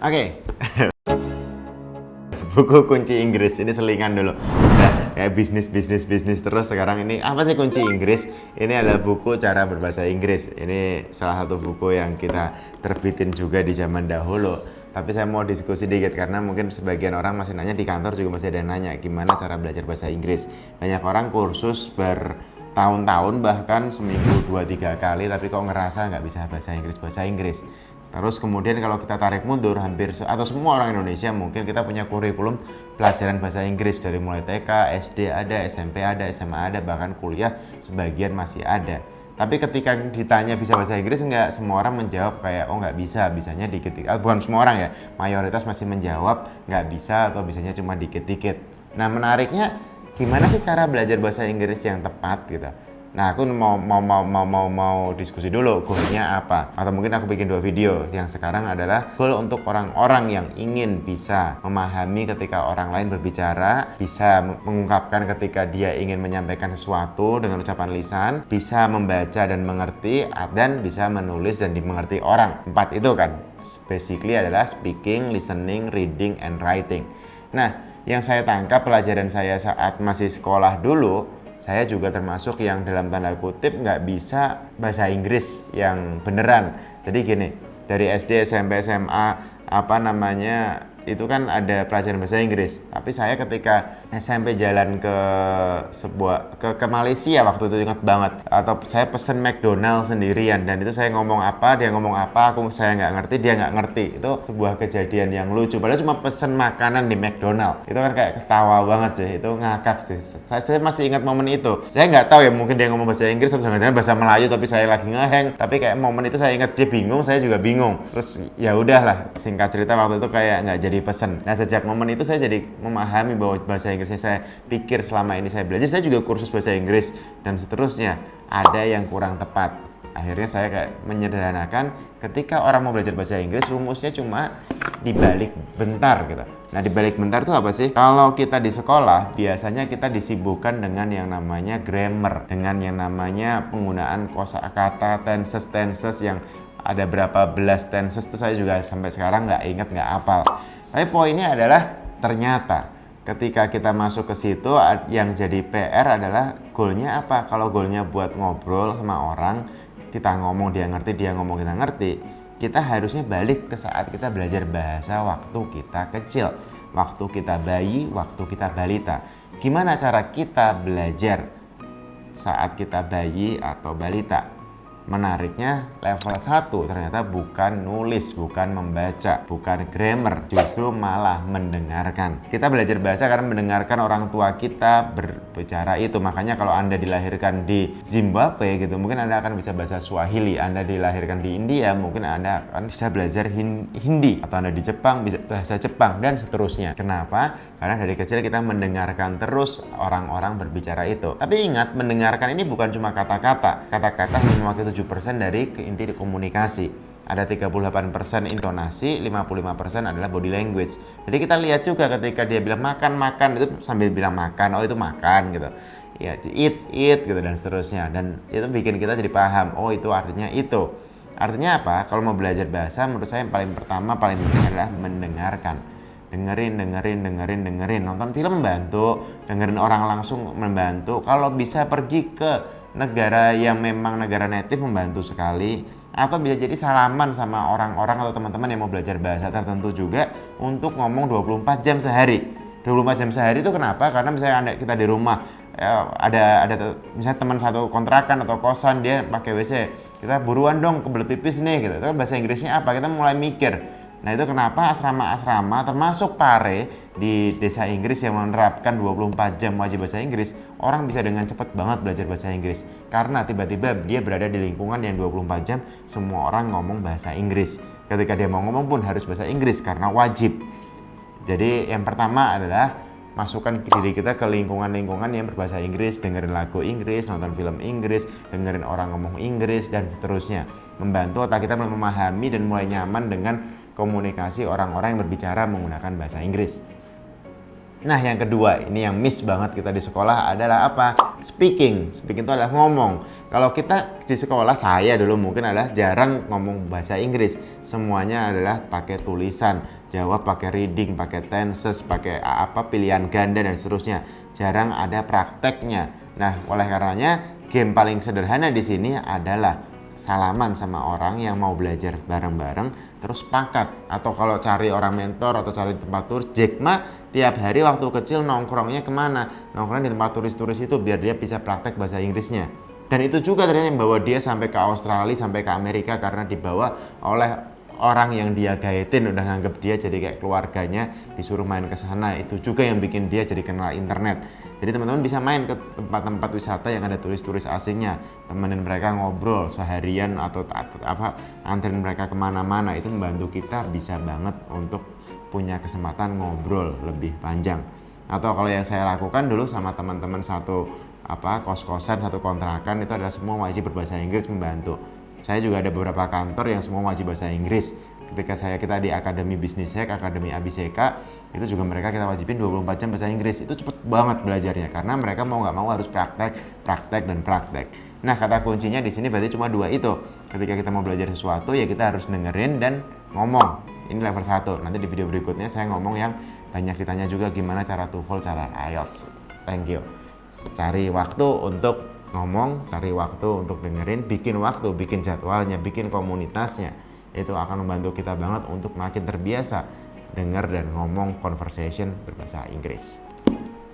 Oke. Buku kunci Inggris ini selingan dulu. Udah kayak bisnis terus sekarang ini apa sih kunci Inggris? Ini adalah buku cara berbahasa Inggris. Ini salah satu buku yang kita terbitin juga di zaman dahulu. Tapi saya mau diskusi dikit karena mungkin sebagian orang masih nanya, di kantor juga masih ada yang nanya gimana cara belajar bahasa Inggris. Banyak orang kursus bertahun-tahun bahkan seminggu 2-3 kali tapi kok ngerasa nggak bisa bahasa Inggris. Terus kemudian kalau kita tarik mundur hampir atau semua orang Indonesia mungkin kita punya kurikulum pelajaran bahasa Inggris dari mulai TK, SD ada, SMP ada, SMA ada, bahkan kuliah sebagian masih ada. Tapi ketika ditanya bisa bahasa Inggris enggak, semua orang menjawab kayak oh nggak bisa, bisanya dikit-dikit. Bukan semua orang ya, mayoritas masih menjawab nggak bisa atau bisanya cuma dikit-dikit. Nah menariknya gimana sih cara belajar bahasa Inggris yang tepat gitu? Nah, aku mau diskusi dulu goalnya apa, atau mungkin aku bikin 2 video. Yang sekarang adalah goal untuk orang-orang yang ingin bisa memahami ketika orang lain berbicara, bisa mengungkapkan ketika dia ingin menyampaikan sesuatu dengan ucapan lisan, bisa membaca dan mengerti, dan bisa menulis dan dimengerti orang. 4 itu kan basically adalah speaking, listening, reading, and writing. Nah, yang saya tangkap pelajaran saya saat masih sekolah dulu, saya juga termasuk yang dalam tanda kutip nggak bisa bahasa Inggris yang beneran. Jadi gini, dari SD, SMP, SMA, itu kan ada pelajaran bahasa Inggris. Tapi saya ketika SMP jalan ke Malaysia waktu itu ingat banget. Atau saya pesen McDonald sendirian dan itu saya ngomong apa, dia ngomong apa, saya nggak ngerti, dia nggak ngerti. Itu sebuah kejadian yang lucu. Padahal cuma pesen makanan di McDonald. Itu kan kayak ketawa banget sih, itu ngakak sih. Saya masih ingat momen itu. Saya nggak tahu ya, mungkin dia ngomong bahasa Inggris atau jangan-jangan bahasa Melayu tapi saya lagi ngeheng. Tapi kayak momen itu saya ingat dia bingung, saya juga bingung. Terus ya udahlah, singkat cerita waktu itu kayak nggak jadi pesen. Nah sejak momen itu saya jadi memahami bahwa bahasa Inggrisnya saya pikir selama ini saya belajar, saya juga kursus bahasa Inggris dan seterusnya ada yang kurang tepat. Akhirnya saya kayak menyederhanakan ketika orang mau belajar bahasa Inggris rumusnya cuma dibalik bentar gitu. Nah dibalik bentar itu apa sih? Kalau kita di sekolah biasanya kita disibukkan dengan yang namanya grammar, dengan yang namanya penggunaan kosakata, tenses yang ada berapa belas tenses itu saya juga sampai sekarang nggak ingat, nggak hafal. Tapi poinnya adalah ternyata ketika kita masuk ke situ yang jadi PR adalah goalnya apa? Kalau goalnya buat ngobrol sama orang, kita ngomong dia ngerti, dia ngomong kita ngerti, kita harusnya balik ke saat kita belajar bahasa waktu kita kecil, waktu kita bayi, waktu kita balita. Gimana cara kita belajar saat kita bayi atau balita? Menariknya level 1 ternyata bukan nulis, bukan membaca, bukan grammar, justru malah mendengarkan. Kita belajar bahasa karena mendengarkan orang tua kita berbicara itu. Makanya kalau Anda dilahirkan di Zimbabwe gitu, mungkin Anda akan bisa bahasa Swahili. Anda dilahirkan di India, mungkin Anda akan bisa belajar Hindi. Atau Anda di Jepang, bisa bahasa Jepang, dan seterusnya. Kenapa? Karena dari kecil kita mendengarkan terus orang-orang berbicara itu. Tapi ingat, mendengarkan ini bukan cuma kata-kata. Kata-kata hanya mewakili 7% dari inti komunikasi. Ada 38% intonasi, 55% adalah body language. Jadi kita lihat juga ketika dia bilang makan itu sambil bilang makan, oh itu makan gitu. Ya, eat gitu dan seterusnya. Dan itu bikin kita jadi paham, oh itu artinya itu. Artinya apa? Kalau mau belajar bahasa menurut saya yang paling pertama, paling penting adalah mendengarkan. Dengerin. Nonton film membantu, dengerin orang langsung membantu. Kalau bisa pergi ke negara yang memang negara native membantu sekali, atau bisa jadi salaman sama orang-orang atau teman-teman yang mau belajar bahasa tertentu juga untuk ngomong 24 jam sehari. 24 jam sehari itu kenapa? Karena misalnya kita di rumah ada misalnya teman satu kontrakan atau kosan dia pakai WC, kita buruan dong kebelet pipis nih gitu. Itu kan bahasa Inggrisnya apa? Kita mulai mikir. Nah itu kenapa asrama-asrama termasuk PARE di desa Inggris yang menerapkan 24 jam wajib bahasa Inggris, orang bisa dengan cepat banget belajar bahasa Inggris karena tiba-tiba dia berada di lingkungan yang 24 jam semua orang ngomong bahasa Inggris. Ketika dia mau ngomong pun harus bahasa Inggris karena wajib. Jadi yang pertama adalah masukkan diri kita ke lingkungan-lingkungan yang berbahasa Inggris, dengerin lagu Inggris, nonton film Inggris, dengerin orang ngomong Inggris, dan seterusnya. Membantu otak kita memahami dan mulai nyaman dengan komunikasi orang-orang yang berbicara menggunakan bahasa Inggris. Nah, yang kedua, ini yang miss banget kita di sekolah adalah apa? Speaking. Speaking itu adalah ngomong. Kalau kita di sekolah, saya dulu mungkin adalah jarang ngomong bahasa Inggris. Semuanya adalah pakai tulisan, jawab pakai reading, pakai tenses, pakai apa pilihan ganda dan seterusnya. Jarang ada prakteknya. Nah, oleh karenanya game paling sederhana di sini adalah salaman sama orang yang mau belajar bareng-bareng terus sepakat, atau kalau cari orang mentor atau cari tempat turis, Jack Ma tiap hari waktu kecil nongkrongnya kemana? Nongkrong di tempat turis-turis itu biar dia bisa praktek bahasa Inggrisnya. Dan itu juga ternyata yang bawa dia sampai ke Australia, sampai ke Amerika, karena dibawa oleh orang yang dia gaetin, udah nganggep dia jadi kayak keluarganya, disuruh main ke sana. Itu juga yang bikin dia jadi kenal internet. Jadi teman-teman bisa main ke tempat-tempat wisata yang ada turis-turis asingnya, temenin mereka ngobrol seharian atau apa, anterin mereka kemana-mana. Itu membantu kita bisa banget untuk punya kesempatan ngobrol lebih panjang. Atau kalau yang saya lakukan dulu sama teman-teman satu kos-kosan, satu kontrakan, itu adalah semua wajib berbahasa Inggris membantu. Saya juga ada beberapa kantor yang semua wajib bahasa Inggris. Ketika kita di Akademi Bisnis Hack, Akademi Abiseka, itu juga mereka kita wajibin 24 jam bahasa Inggris. Itu cepet banget belajarnya karena mereka mau nggak mau harus praktek, dan praktek. Nah, kata kuncinya di sini berarti cuma dua itu. Ketika kita mau belajar sesuatu ya kita harus dengerin dan ngomong. Ini level 1. Nanti di video berikutnya saya ngomong yang banyak ditanya juga gimana cara TOEFL, cara IELTS. Thank you. Cari waktu untuk ngomong, cari waktu untuk dengerin, bikin waktu, bikin jadwalnya, bikin komunitasnya. Itu akan membantu kita banget untuk makin terbiasa denger dan ngomong conversation berbahasa Inggris.